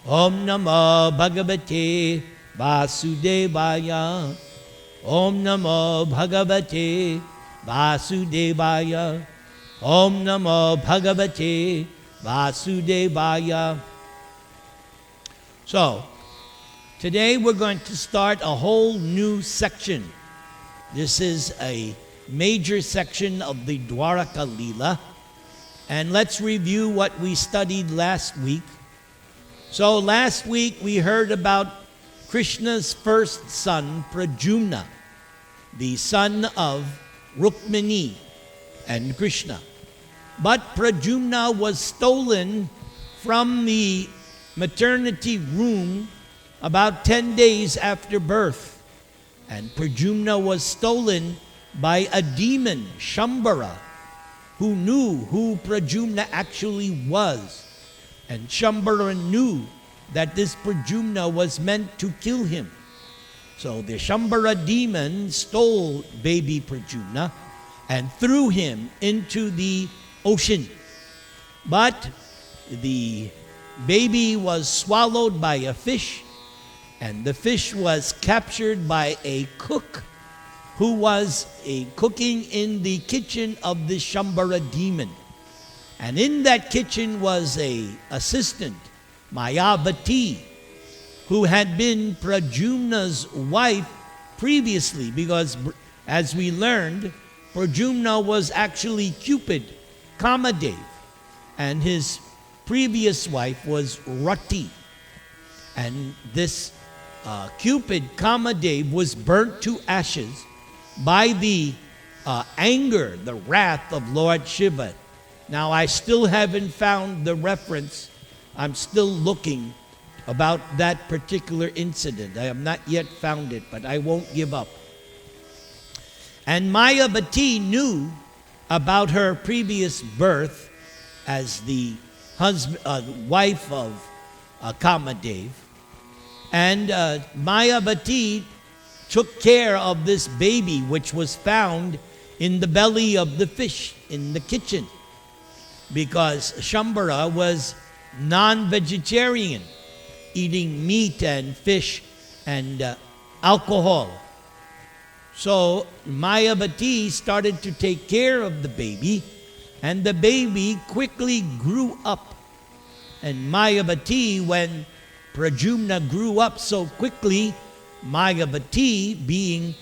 Om Namo Bhagavate Vasudevaya. Om Namo Bhagavate Vasudevaya. Om Namo Bhagavate Vasudevaya. So, today we're going to start a whole new section. This is a major section of the Dwaraka Lila. And let's review what we studied last week. So last week we heard about Krishna's first son, Pradyumna, the son of Rukmini and Krishna. But Pradyumna was stolen from the maternity room about 10 days after birth. And Pradyumna was stolen by a demon, Shambhara, who knew who Pradyumna actually was. And Shambhara knew that this Pradyumna was meant to kill him. So the Shambhara demon stole baby Pradyumna and threw him into the ocean. But the baby was swallowed by a fish, and the fish was captured by a cook who was cooking in the kitchen of the Shambhara demon. And in that kitchen was an assistant, Mayavati, who had been Pradyumna's wife previously, because as we learned, Pradyumna was actually Cupid, Kamadev, and his previous wife was Rati. And this Cupid, Kamadev, was burnt to ashes by the anger, the wrath of Lord Shiva. Now, I still haven't found the reference. I'm still looking about that particular incident. I have not yet found it, but I won't give up. And Mayavati knew about her previous birth as the wife of Kamadev. And Mayavati took care of this baby, which was found in the belly of the fish in the kitchen, because Shambhara was non-vegetarian, eating meat and fish and alcohol. So Mayavati started to take care of the baby, and the baby quickly grew up. And Mayavati, when Pradyumna grew up so quickly, Mayavati, being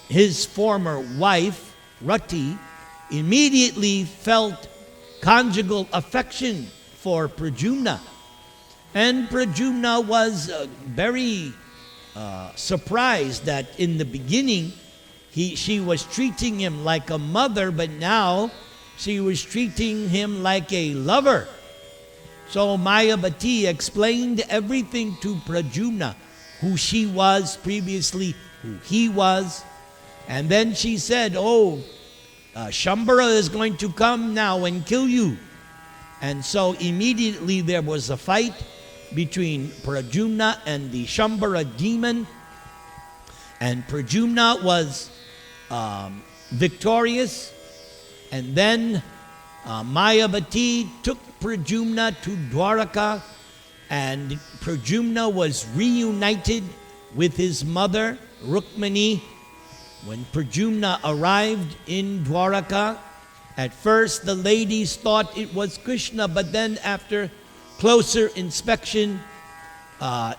his former wife, Rati, immediately felt conjugal affection for Pradyumna. And Pradyumna was very surprised that in the beginning she was treating him like a mother, but now she was treating him like a lover. So Mayavati explained everything to Pradyumna, who she was previously, who he was. And then she said, Shambhara is going to come now and kill you. And so immediately there was a fight between Pradyumna and the Shambhara demon. And Pradyumna was victorious. And then Mayavati took Pradyumna to Dwaraka, and Pradyumna was reunited with his mother, Rukmini. When Pradyumna arrived in Dwaraka, at first the ladies thought it was Krishna, but then after closer inspection,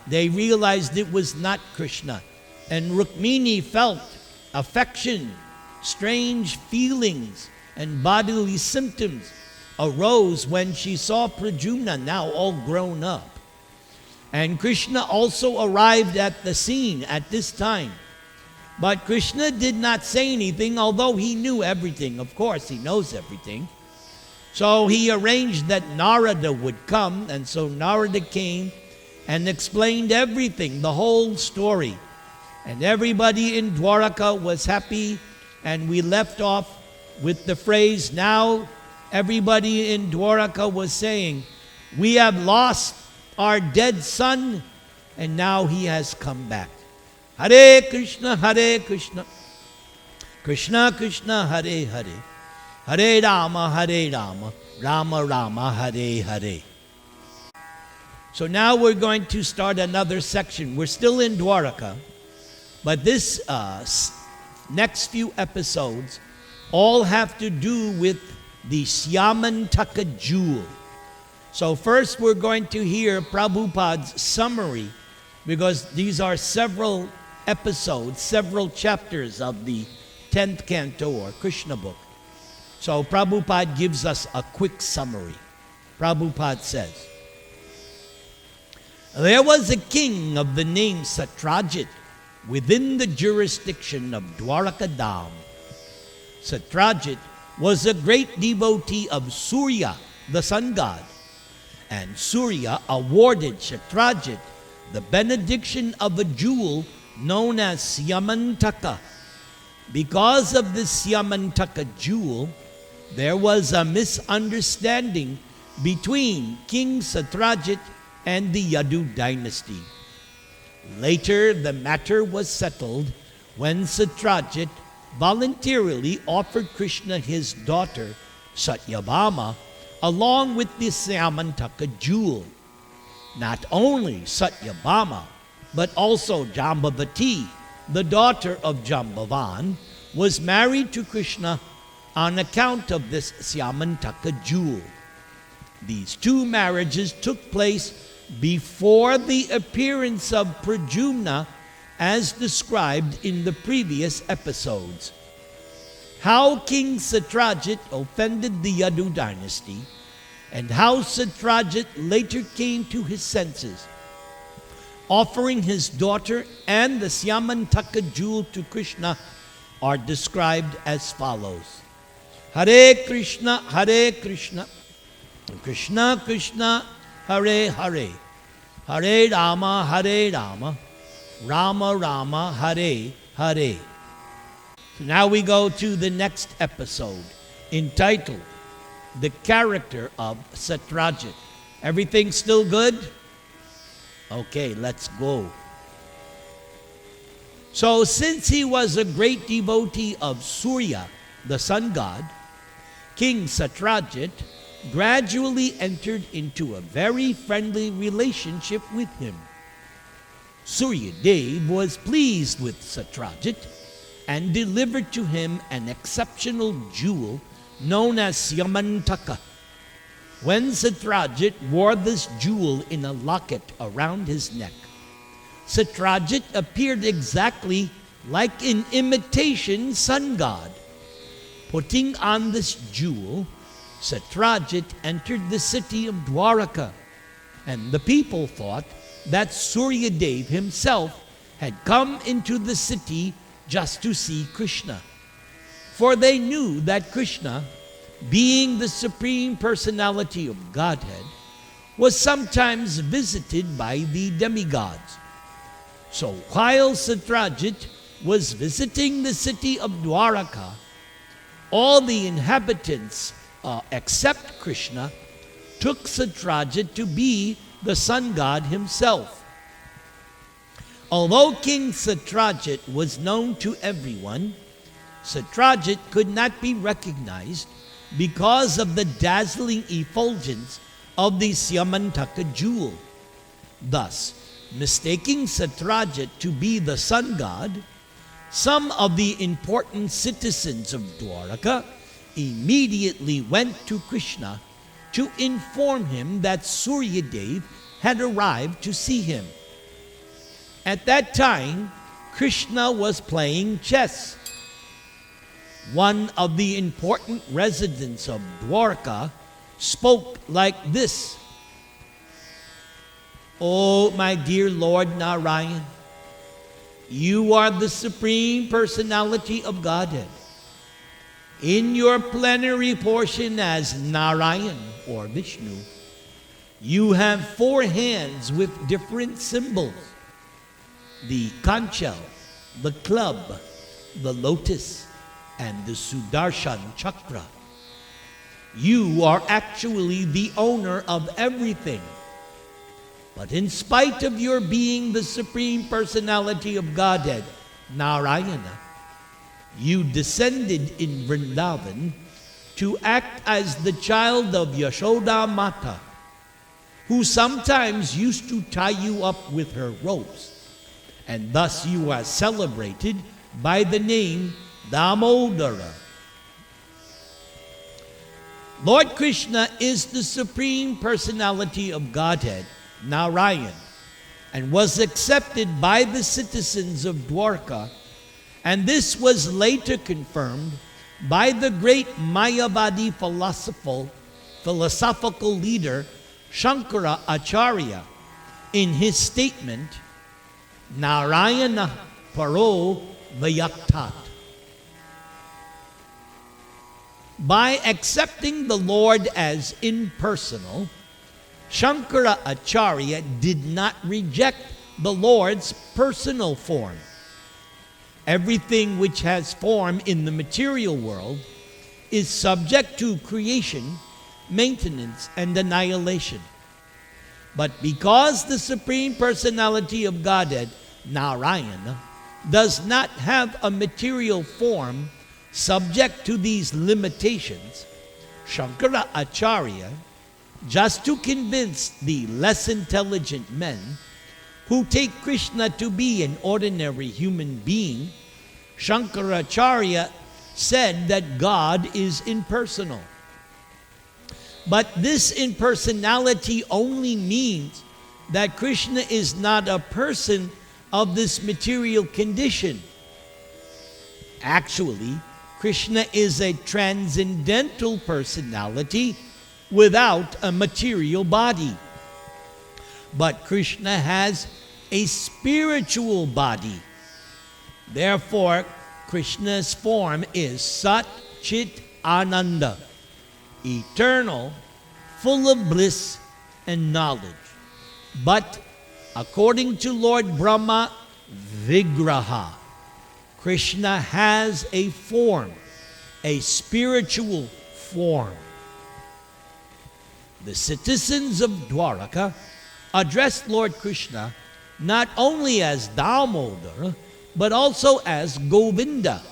they realized it was not Krishna. And Rukmini felt affection, strange feelings, and bodily symptoms arose when she saw Pradyumna, now all grown up. And Krishna also arrived at the scene at this time. But Krishna did not say anything, although he knew everything. Of course, he knows everything. So he arranged that Narada would come, and so Narada came and explained everything, the whole story. And everybody in Dwaraka was happy, and we left off with the phrase, now everybody in Dwaraka was saying, we have lost our dead son, and now he has come back. Hare Krishna, Krishna Krishna, Hare Hare, Hare Rama, Rama Rama, Hare Hare. So now we're going to start another section. We're still in Dwaraka, but this next few episodes all have to do with the Syamantaka jewel. So first we're going to hear Prabhupada's summary, because these are several episodes, several chapters of the 10th canto or Krishna book. So Prabhupada gives us a quick summary. Prabhupada says, there was a king of the name Satrajit within the jurisdiction of Dwarakadam. Satrajit was a great devotee of Surya, the sun god, and Surya awarded Satrajit the benediction of a jewel known as Syamantaka. Because of the Syamantaka jewel, there was a misunderstanding between King Satrajit and the Yadu dynasty. Later, the matter was settled when Satrajit voluntarily offered Krishna his daughter, Satyabhama, along with the Syamantaka jewel. Not only Satyabhama, but also Jambavati, the daughter of Jambavan, was married to Krishna on account of this Syamantaka jewel. These two marriages took place before the appearance of Pradyumna, as described in the previous episodes. How King Satrajit offended the Yadu dynasty, and how Satrajit later came to his senses, offering his daughter and the Syamantaka jewel to Krishna, are described as follows. Hare Krishna, Krishna Krishna, Hare Hare, Hare Rama, Rama Rama, Hare Hare. So now we go to the next episode, entitled The Character of Satrajit. Everything still good? Okay, let's go. So since he was a great devotee of Surya, the sun god, King Satrajit gradually entered into a very friendly relationship with him. Surya Dev was pleased with Satrajit and delivered to him an exceptional jewel known as Syamantaka. When Satrajit wore this jewel in a locket around his neck, Satrajit appeared exactly like an imitation sun god. Putting on this jewel, Satrajit entered the city of Dwaraka, and the people thought that Surya Dev himself had come into the city just to see Krishna. For they knew that Krishna, being the Supreme Personality of Godhead, was sometimes visited by the demigods. So while Satrajit was visiting the city of Dwaraka, all the inhabitants, except Krishna, took Satrajit to be the sun god himself. Although King Satrajit was known to everyone, Satrajit could not be recognized because of the dazzling effulgence of the Syamantaka jewel. Thus, mistaking Satrajit to be the sun god, some of the important citizens of Dwaraka immediately went to Krishna to inform him that Surya Dev had arrived to see him. At that time, Krishna was playing chess. One of the important residents of Dwarka spoke like this: "Oh, my dear Lord Narayan, you are the Supreme Personality of Godhead. In your plenary portion as Narayan or Vishnu, you have 4 hands with different symbols: the conchal, the club, the lotus, and the Sudarshan chakra. You are actually the owner of everything. But in spite of your being the Supreme Personality of Godhead, Narayana, you descended in Vrindavan to act as the child of Yashoda Mata, who sometimes used to tie you up with her ropes, and thus you are celebrated by the name Damodara. Lord Krishna is the Supreme Personality of Godhead, Narayan, and was accepted by the citizens of Dwarka, and this was later confirmed by the great Mayavadi philosophical leader Shankara Acharya in his statement, Narayana Paro Vyaktat. By accepting the Lord as impersonal, Shankara Acharya did not reject the Lord's personal form. Everything which has form in the material world is subject to creation, maintenance, and annihilation. But because the Supreme Personality of Godhead, Narayana, does not have a material form subject to these limitations, Shankara Acharya, just to convince the less intelligent men who take Krishna to be an ordinary human being, Shankaracharya said that God is impersonal. But this impersonality only means that Krishna is not a person of this material condition. Actually, Krishna is a transcendental personality without a material body. But Krishna has a spiritual body. Therefore, Krishna's form is Sat Chit Ananda, eternal, full of bliss and knowledge. But according to Lord Brahma, Vigraha, Krishna has a form, a spiritual form. The citizens of Dwaraka addressed Lord Krishna not only as Damodara, but also as Govinda,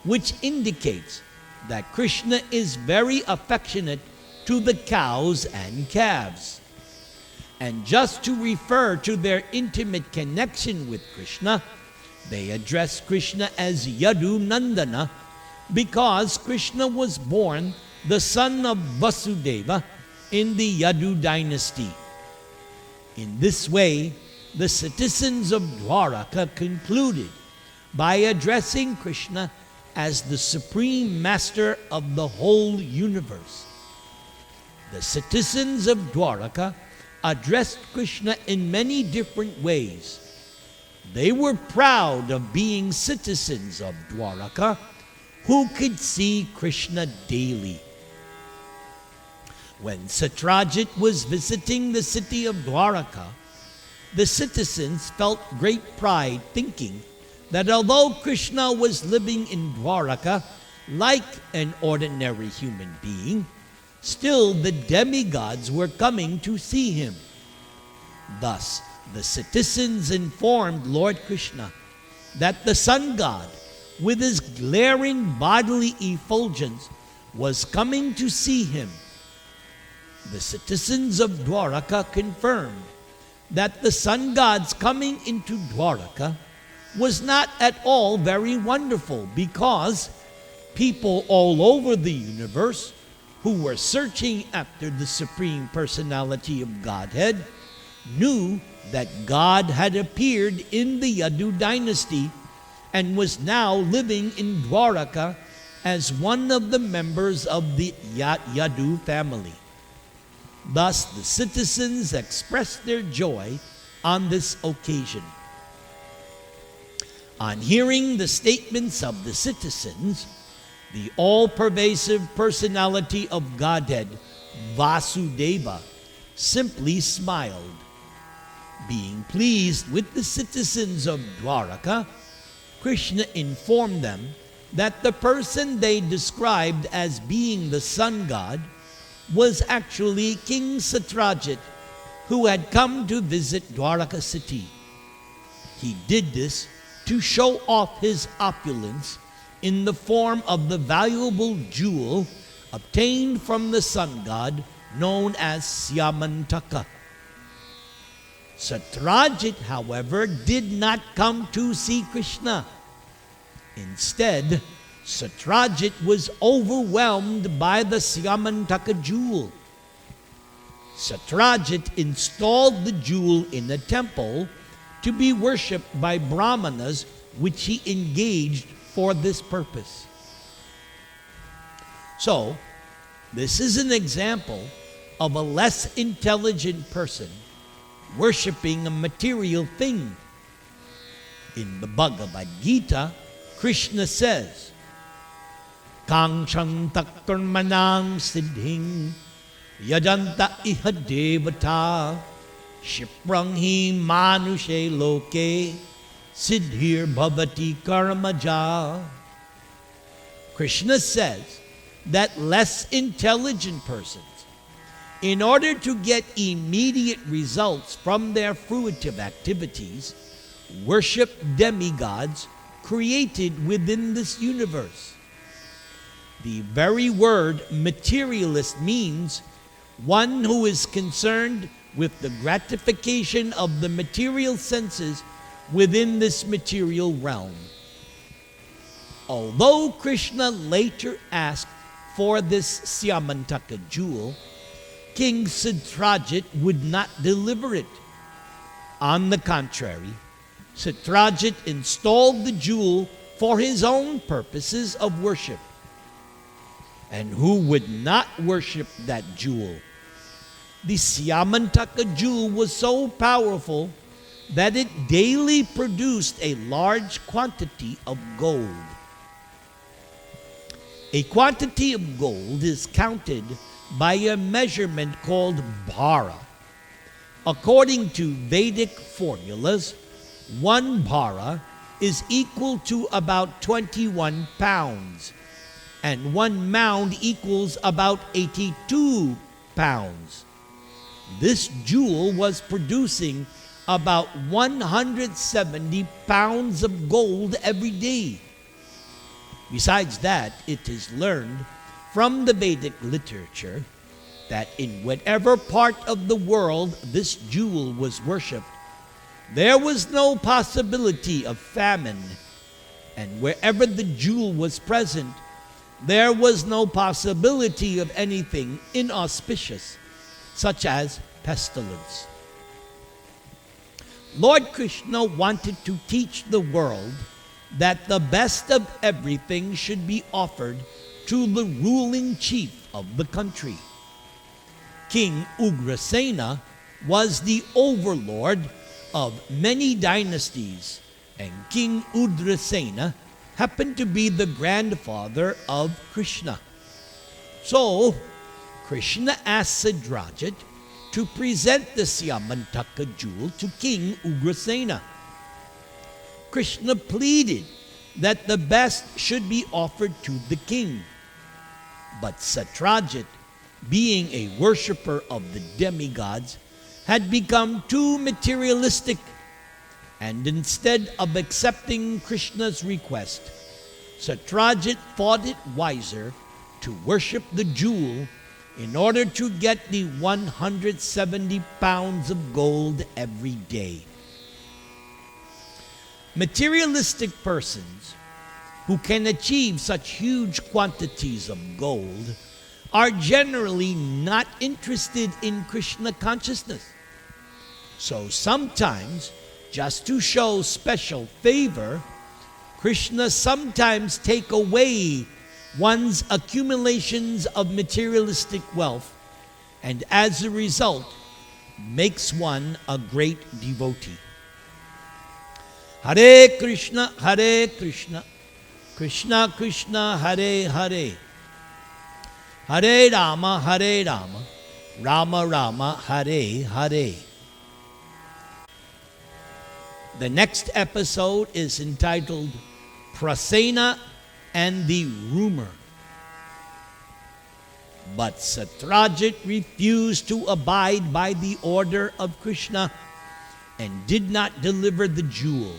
which indicates that Krishna is very affectionate to the cows and calves. And just to refer to their intimate connection with Krishna, they address Krishna as Yadu Nandana, because Krishna was born the son of Vasudeva in the Yadu dynasty. In this way, the citizens of Dwaraka concluded by addressing Krishna as the supreme master of the whole universe. The citizens of Dwaraka addressed Krishna in many different ways. They were proud of being citizens of Dwaraka who could see Krishna daily. When Satyajit was visiting the city of Dwaraka, the citizens felt great pride, thinking that although Krishna was living in Dwaraka like an ordinary human being, still the demigods were coming to see him. Thus, the citizens informed Lord Krishna that the sun god, with his glaring bodily effulgence, was coming to see him. The citizens of Dwaraka confirmed that the sun god's coming into Dwaraka was not at all very wonderful, because people all over the universe who were searching after the Supreme Personality of Godhead knew that God had appeared in the Yadu dynasty and was now living in Dwaraka as one of the members of the Yadu family. Thus, the citizens expressed their joy on this occasion. On hearing the statements of the citizens, the all-pervasive personality of Godhead, Vasudeva, simply smiled. Being pleased with the citizens of Dwaraka, Krishna informed them that the person they described as being the sun god was actually King Satyajit, who had come to visit Dwaraka city. He did this to show off his opulence in the form of the valuable jewel obtained from the sun god known as Syamantaka. Satyajit, however, did not come to see Krishna. Instead, Satyajit was overwhelmed by the Syamantaka jewel. Satyajit installed the jewel in a temple to be worshipped by Brahmanas, which he engaged for this purpose. So, this is an example of a less intelligent person worshipping a material thing. In the Bhagavad Gita, Krishna says, Kangsham takkarmanang siddhing yajanta iha devata shiprang hi manushe loke siddhir bhavati karmaja. Krishna says that less intelligent persons, in order to get immediate results from their fruitive activities, worship demigods created within this universe. The very word materialist means one who is concerned with the gratification of the material senses within this material realm. Although Krishna later asked for this Syamantaka jewel, King Satyajit would not deliver it. On the contrary, Satyajit installed the jewel for his own purposes of worship. And who would not worship that jewel? The Syamantaka jewel was so powerful that it daily produced a large quantity of gold. A quantity of gold is counted by a measurement called bhara. According to Vedic formulas, 1 bhara is equal to about 21 pounds, and 1 mound equals about 82 pounds. This jewel was producing about 170 pounds of gold every day. Besides that, it is learned from the Vedic literature that in whatever part of the world this jewel was worshipped, there was no possibility of famine, and wherever the jewel was present, there was no possibility of anything inauspicious, such as pestilence. Lord Krishna wanted to teach the world that the best of everything should be offered to the ruling chief of the country. King Ugrasena was the overlord of many dynasties, and King Ugrasena happened to be the grandfather of Krishna. So, Krishna asked Satyajit to present the Syamantaka jewel to King Ugrasena. Krishna pleaded that the best should be offered to the king. But Satyajit, being a worshipper of the demigods, had become too materialistic, and instead of accepting Krishna's request, Satyajit thought it wiser to worship the jewel in order to get the 170 pounds of gold every day. Materialistic persons who can achieve such huge quantities of gold are generally not interested in Krishna consciousness. So sometimes, just to show special favor, Krishna sometimes take away one's accumulations of materialistic wealth, and as a result, makes one a great devotee. Hare Krishna, Krishna Krishna, Hare Hare, Hare Rama, Rama Rama, Hare Hare. The next episode is entitled Prasena and the Rumor. But Satyajit refused to abide by the order of Krishna and did not deliver the jewel.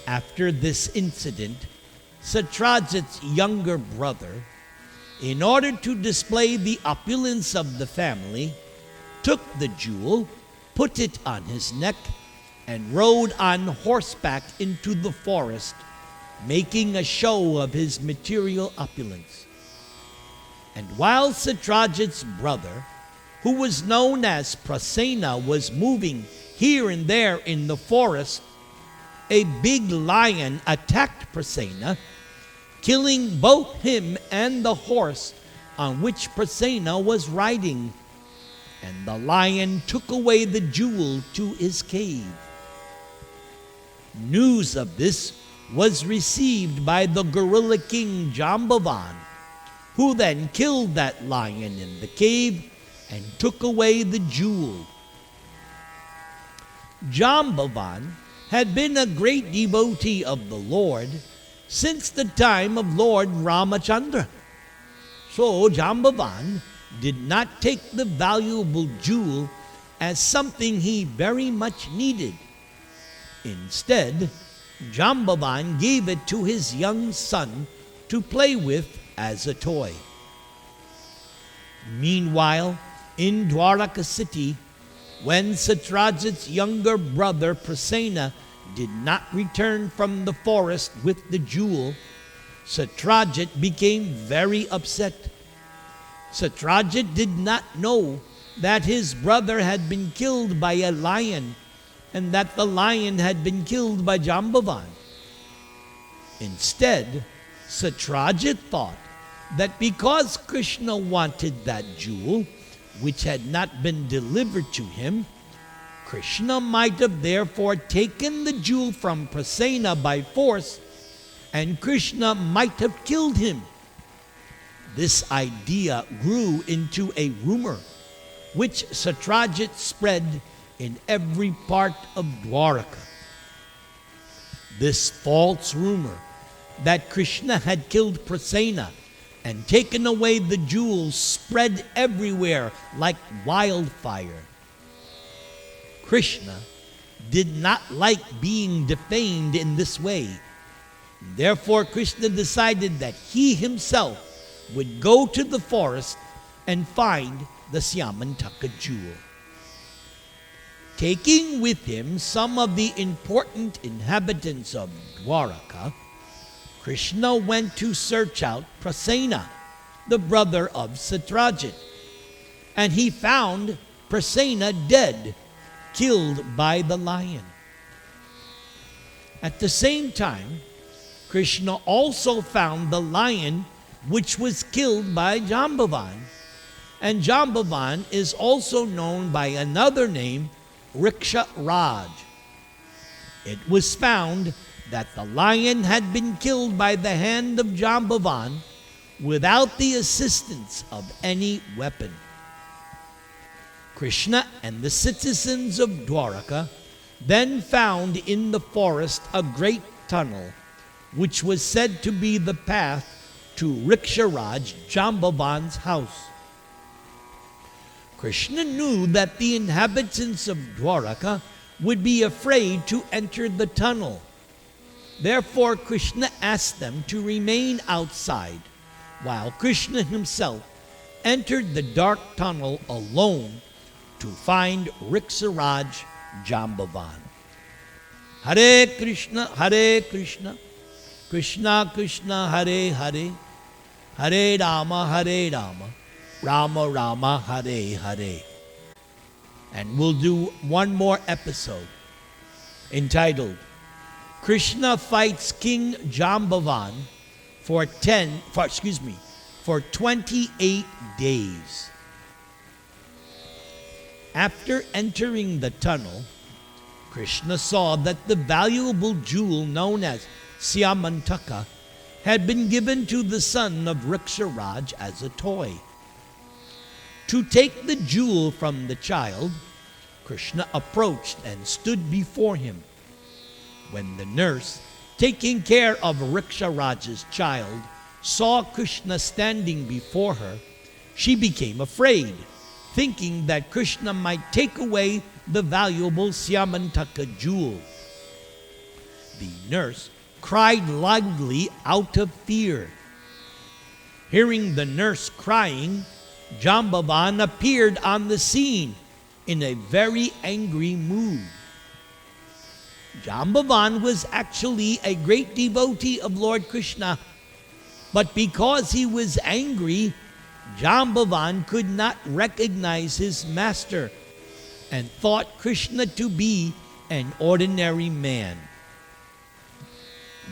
After this incident, Satyajit's younger brother, in order to display the opulence of the family, took the jewel, put it on his neck, and rode on horseback into the forest, making a show of his material opulence. And while Satyajit's brother, who was known as Prasena, was moving here and there in the forest, a big lion attacked Prasena, killing both him and the horse on which Prasena was riding. And the lion took away the jewel to his cave. News of this was received by the gorilla king Jambavan, who then killed that lion in the cave and took away the jewel. Jambavan had been a great devotee of the Lord since the time of Lord Ramachandra. So Jambavan did not take the valuable jewel as something he very much needed. Instead, Jambavan gave it to his young son to play with as a toy. Meanwhile, in Dwaraka city, when Satyajit's younger brother Prasena did not return from the forest with the jewel, Satyajit became very upset. Satyajit did not know that his brother had been killed by a lion and that the lion had been killed by Jambavan. Instead, Satyajit thought that because Krishna wanted that jewel, which had not been delivered to him, Krishna might have therefore taken the jewel from Prasena by force, and Krishna might have killed him. This idea grew into a rumor, which Satyajit spread in every part of Dwaraka. This false rumor that Krishna had killed Prasena and taken away the jewels spread everywhere like wildfire. Krishna did not like being defamed in this way. Therefore, Krishna decided that he himself would go to the forest and find the Syamantaka jewel. Taking with him some of the important inhabitants of Dwaraka, Krishna went to search out Prasena, the brother of Satyajit, and he found Prasena dead, killed by the lion. At the same time, Krishna also found the lion which was killed by Jambavan, and Jambavan is also known by another name, Riksha-raj. It was found that the lion had been killed by the hand of Jambavan without the assistance of any weapon. Krishna and the citizens of Dwaraka then found in the forest a great tunnel, which was said to be the path to Riksha-raj Jambavan's house. Krishna knew that the inhabitants of Dwaraka would be afraid to enter the tunnel. Therefore, Krishna asked them to remain outside, while Krishna himself entered the dark tunnel alone to find Riksha-raj Jambavan. Hare Krishna, Krishna Krishna, Hare Hare, Hare Rama, Rama Rama, Hare Hare. And we'll do one more episode entitled Krishna Fights King Jambavan for 28 days. After entering the tunnel, Krishna saw that the valuable jewel known as Syamantaka had been given to the son of Riksha-raj as a toy. To take the jewel from the child, Krishna approached and stood before him. When the nurse, taking care of Riksha-raj's child, saw Krishna standing before her, she became afraid, thinking that Krishna might take away the valuable Syamantaka jewel. The nurse cried loudly out of fear. Hearing the nurse crying, Jambavan appeared on the scene in a very angry mood. Jambavan was actually a great devotee of Lord Krishna, but because he was angry, Jambavan could not recognize his master and thought Krishna to be an ordinary man.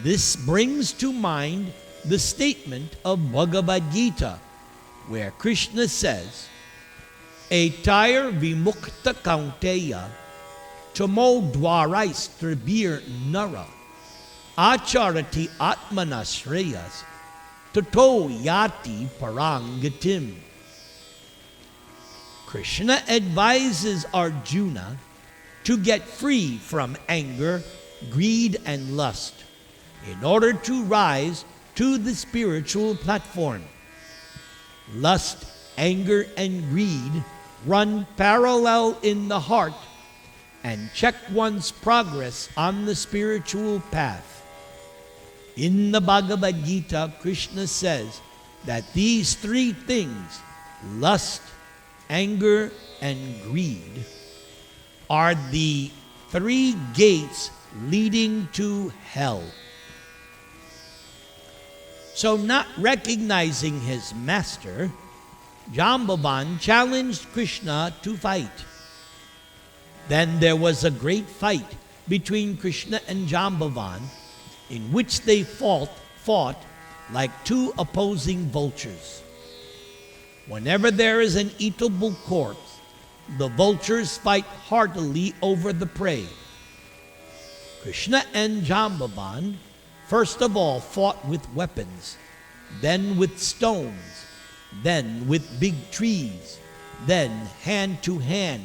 This brings to mind the statement of Bhagavad Gita, where Krishna says, Etayar vimukta kaunteya tamo dwarais tribir nara acharati atmanashreyas tato yati parangatim. Krishna advises Arjuna to get free from anger, greed, and lust in order to rise to the spiritual platform. Lust, anger, and greed run parallel in the heart and check one's progress on the spiritual path. In the Bhagavad Gita, Krishna says that these three things, lust, anger, and greed, are the three gates leading to hell. So, not recognizing his master, Jambavan challenged Krishna to fight. Then there was a great fight between Krishna and Jambavan, in which they fought like two opposing vultures. Whenever there is an eatable corpse, the vultures fight heartily over the prey. Krishna and Jambavan first of all fought with weapons, then with stones, then with big trees, then hand to hand,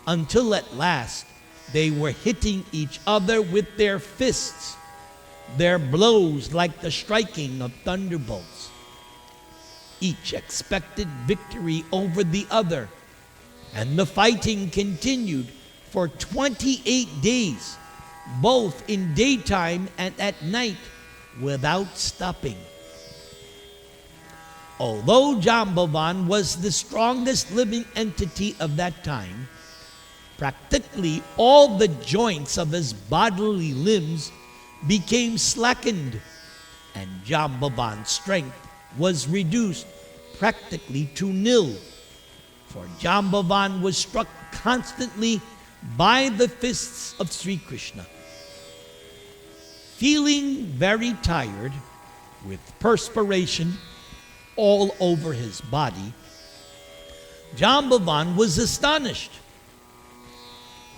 until at last they were hitting each other with their fists, their blows like the striking of thunderbolts. Each expected victory over the other, and the fighting continued for 28 days, both in daytime and at night, without stopping. Although Jambavan was the strongest living entity of that time, practically all the joints of his bodily limbs became slackened, and Jambavan's strength was reduced practically to nil, for Jambavan was struck constantly by the fists of Sri Krishna. Feeling very tired, with perspiration all over his body, Jambavan was astonished.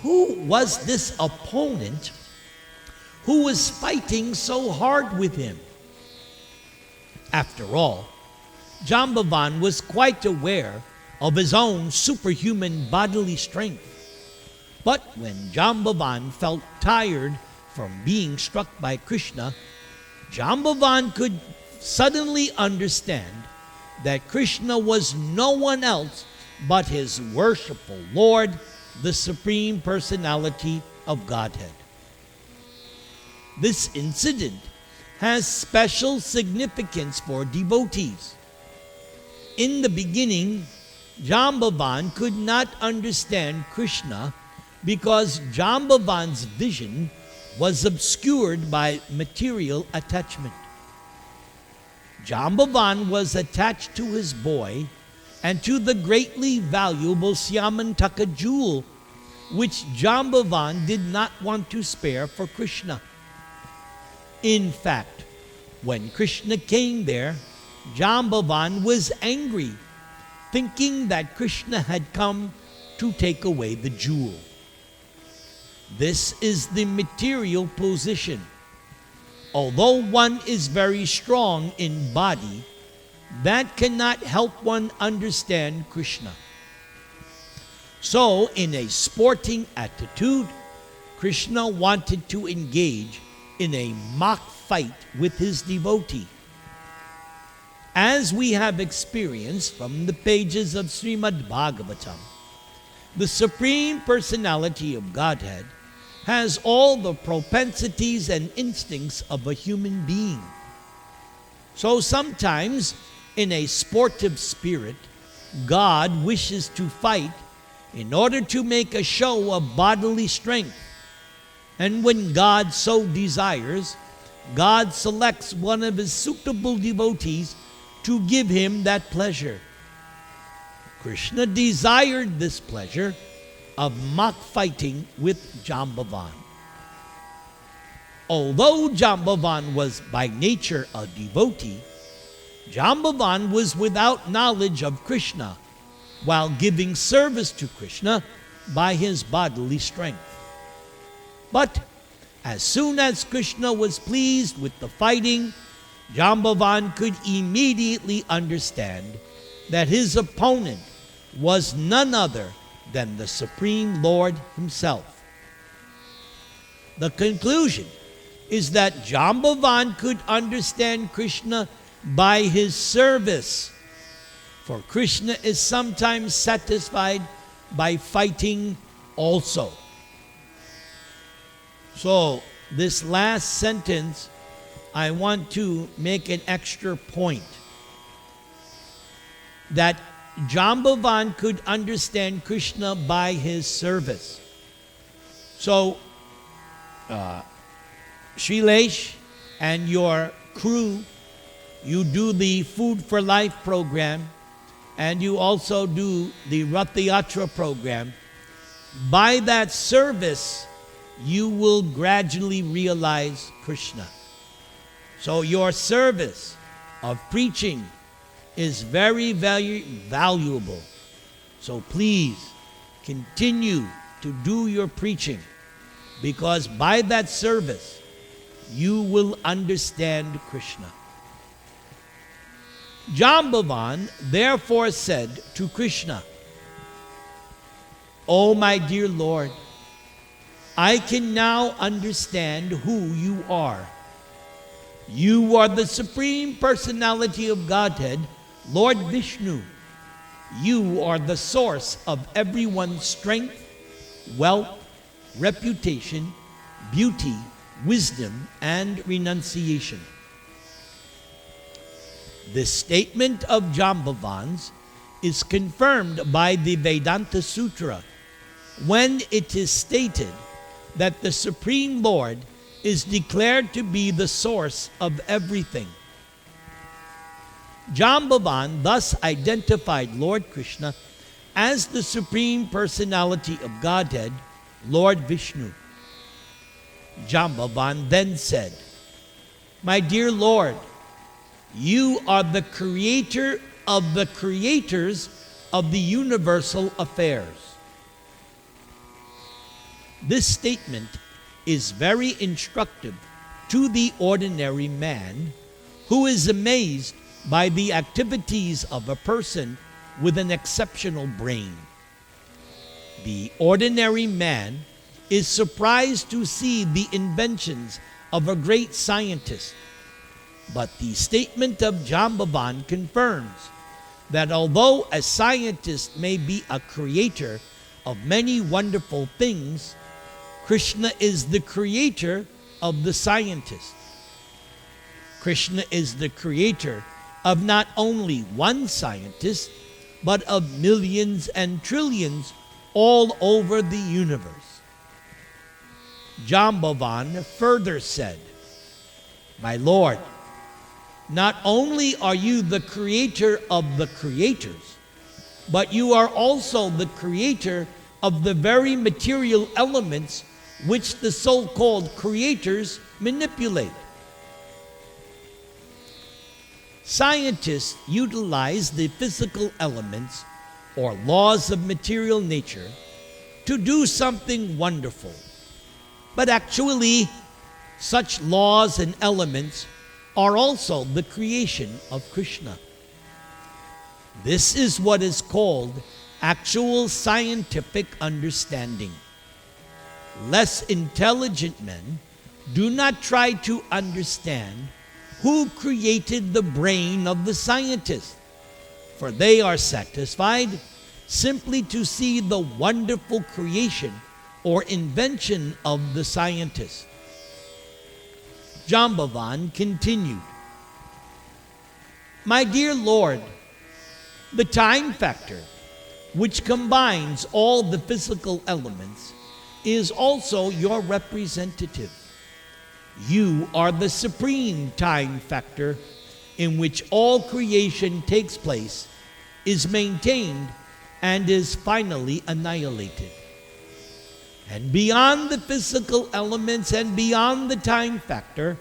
Who was this opponent who was fighting so hard with him? After all, Jambavan was quite aware of his own superhuman bodily strength. But when Jambavan felt tired from being struck by Krishna, Jambavan could suddenly understand that Krishna was no one else but his worshipful Lord, the Supreme Personality of Godhead. This incident has special significance for devotees. In the beginning, Jambavan could not understand Krishna because Jambavan's vision was obscured by material attachment. Jambavan was attached to his boy and to the greatly valuable Syamantaka jewel, which Jambavan did not want to spare for Krishna. In fact, when Krishna came there, Jambavan was angry, thinking that Krishna had come to take away the jewel. This is the material position. Although one is very strong in body, that cannot help one understand Krishna. So, in a sporting attitude, Krishna wanted to engage in a mock fight with his devotee. As we have experienced from the pages of Srimad Bhagavatam, the Supreme Personality of Godhead has all the propensities and instincts of a human being. So sometimes in a sportive spirit, God wishes to fight in order to make a show of bodily strength. And when God so desires, God selects one of his suitable devotees to give him that pleasure. Krishna desired this pleasure of mock fighting with Jambavan. Although Jambavan was by nature a devotee, Jambavan was without knowledge of Krishna while giving service to Krishna by his bodily strength. But as soon as Krishna was pleased with the fighting, Jambavan could immediately understand that his opponent was none other than the Supreme Lord himself. The conclusion is that Jambavan could understand Krishna by his service, for Krishna is sometimes satisfied by fighting also. So, this last sentence, I want to make an extra point. That Jambavan could understand Krishna by his service. So, Shailesh and your crew, you do the Food for Life program, and you also do the Rath Yatra program. By that service, you will gradually realize Krishna. So your service of preaching is very, very valuable. So please continue to do your preaching, because by that service, you will understand Krishna. Jambavan therefore said to Krishna, "O my dear Lord, I can now understand who you are. You are the Supreme Personality of Godhead, Lord Vishnu. You are the source of everyone's strength, wealth, reputation, beauty, wisdom, and renunciation." This statement of Jambavan's is confirmed by the Vedanta Sutra, when it is stated that the Supreme Lord is declared to be the source of everything. Jambavan thus identified Lord Krishna as the Supreme Personality of Godhead, Lord Vishnu. Jambavan then said, "My dear Lord, you are the creator of the creators of the universal affairs." This statement is very instructive to the ordinary man who is amazed by the activities of a person with an exceptional brain. The ordinary man is surprised to see the inventions of a great scientist, but the statement of Jambavan confirms that although a scientist may be a creator of many wonderful things, Krishna is the creator of the scientist. Krishna is the creator of not only one scientist, but of millions and trillions all over the universe. Jambavan further said, "My Lord, not only are you the creator of the creators, but you are also the creator of the very material elements which the so-called creators manipulate." Scientists utilize the physical elements or laws of material nature to do something wonderful. But actually, such laws and elements are also the creation of Krishna. This is what is called actual scientific understanding. Less intelligent men do not try to understand who created the brain of the scientist, for they are satisfied simply to see the wonderful creation or invention of the scientist. Jambavan continued, My dear Lord, the time factor, which combines all the physical elements, is also your representative. You are the supreme time factor in which all creation takes place, is maintained, and is finally annihilated. And beyond the physical elements and beyond the time factor,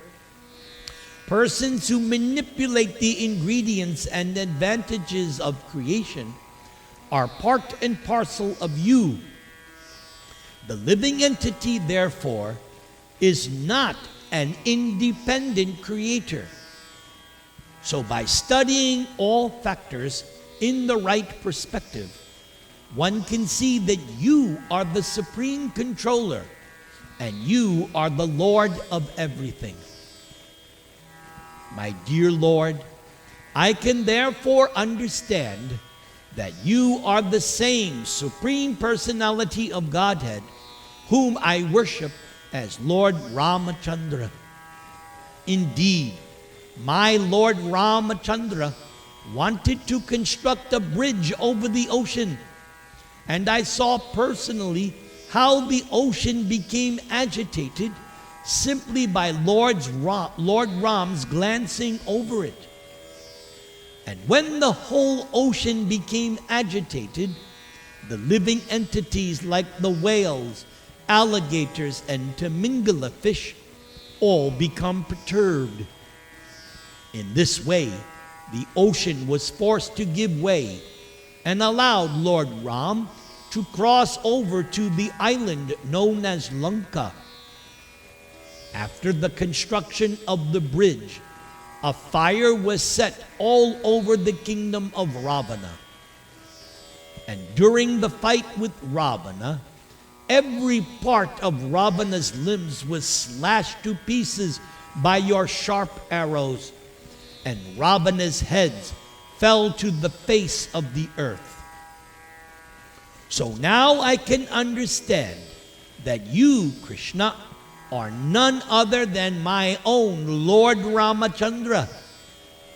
persons who manipulate the ingredients and advantages of creation are part and parcel of you. The living entity, therefore, is not an independent creator. So by studying all factors in the right perspective, one can see that you are the supreme controller and you are the Lord of everything. My dear Lord, I can therefore understand that you are the same Supreme Personality of Godhead whom I worship as Lord Ramachandra. Indeed, my Lord Ramachandra wanted to construct a bridge over the ocean, and I saw personally how the ocean became agitated simply by Lord Ram's glancing over it. And when the whole ocean became agitated, the living entities like the whales, alligators, and Tamingala fish all become perturbed. In this way, the ocean was forced to give way and allowed Lord Ram to cross over to the island known as Lanka. After the construction of the bridge, a fire was set all over the kingdom of Ravana. And during the fight with Ravana, every part of Ravana's limbs was slashed to pieces by your sharp arrows, and Ravana's heads fell to the face of the earth. So now I can understand that you, Krishna, are none other than my own Lord Ramachandra,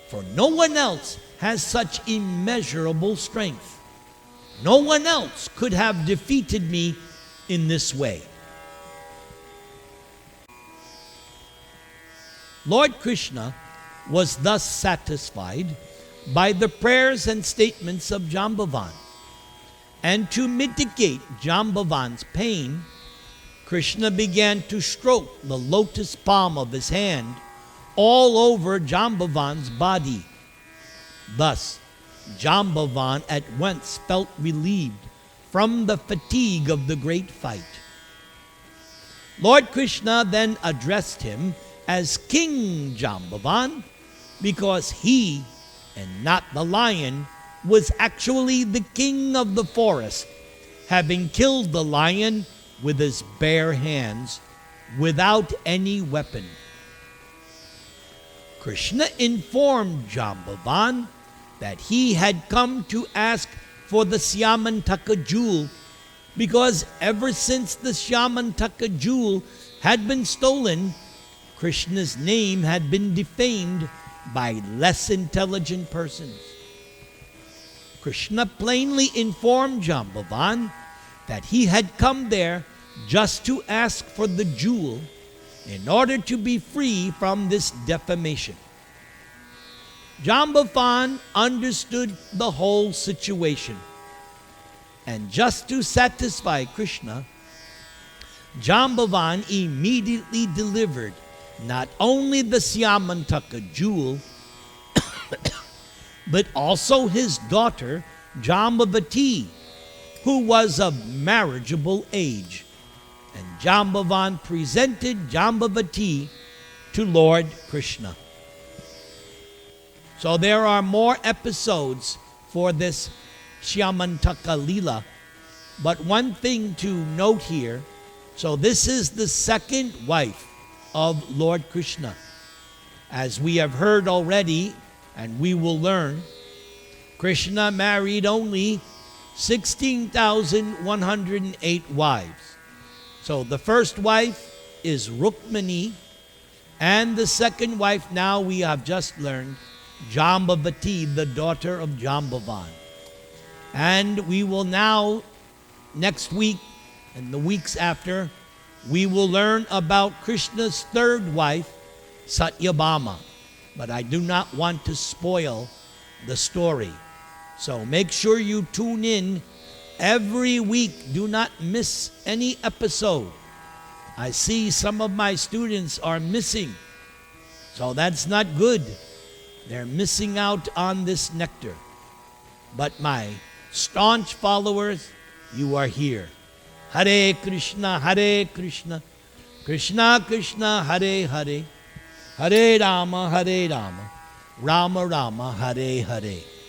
for no one else has such immeasurable strength. No one else could have defeated me in this way. Lord Krishna was thus satisfied by the prayers and statements of Jambavan. And to mitigate Jambavan's pain, Krishna began to stroke the lotus palm of his hand all over Jambavan's body. Thus, Jambavan at once felt relieved from the fatigue of the great fight. Lord Krishna then addressed him as King Jambavan because he, and not the lion, was actually the king of the forest, having killed the lion with his bare hands without any weapon. Krishna informed Jambavan that he had come to ask for the Syamantaka jewel because ever since the Syamantaka jewel had been stolen, Krishna's name had been defamed by less intelligent persons. Krishna plainly informed Jambavan that he had come there just to ask for the jewel in order to be free from this defamation. Jambavan understood the whole situation, and just to satisfy Krishna, Jambavan immediately delivered not only the Syamantaka jewel, but also his daughter Jambavati, who was of marriageable age. And Jambavan presented Jambavati to Lord Krishna. So there are more episodes for this Syamantaka Lila. But one thing to note here, so this is the second wife of Lord Krishna. As we have heard already, and we will learn, Krishna married only 16,108 wives. So the first wife is Rukmini, and the second wife, now we have just learned, Jambavati, the daughter of Jambavan. And we will now, next week and the weeks after, we will learn about Krishna's third wife, Satyabhama. But I do not want to spoil the story. So make sure you tune in every week. Do not miss any episode. I see some of my students are missing. So that's not good. They're missing out on this nectar. But my staunch followers, you are here. Hare Krishna, Krishna Krishna, Hare Hare, Hare Rama, Rama Rama, Hare Hare.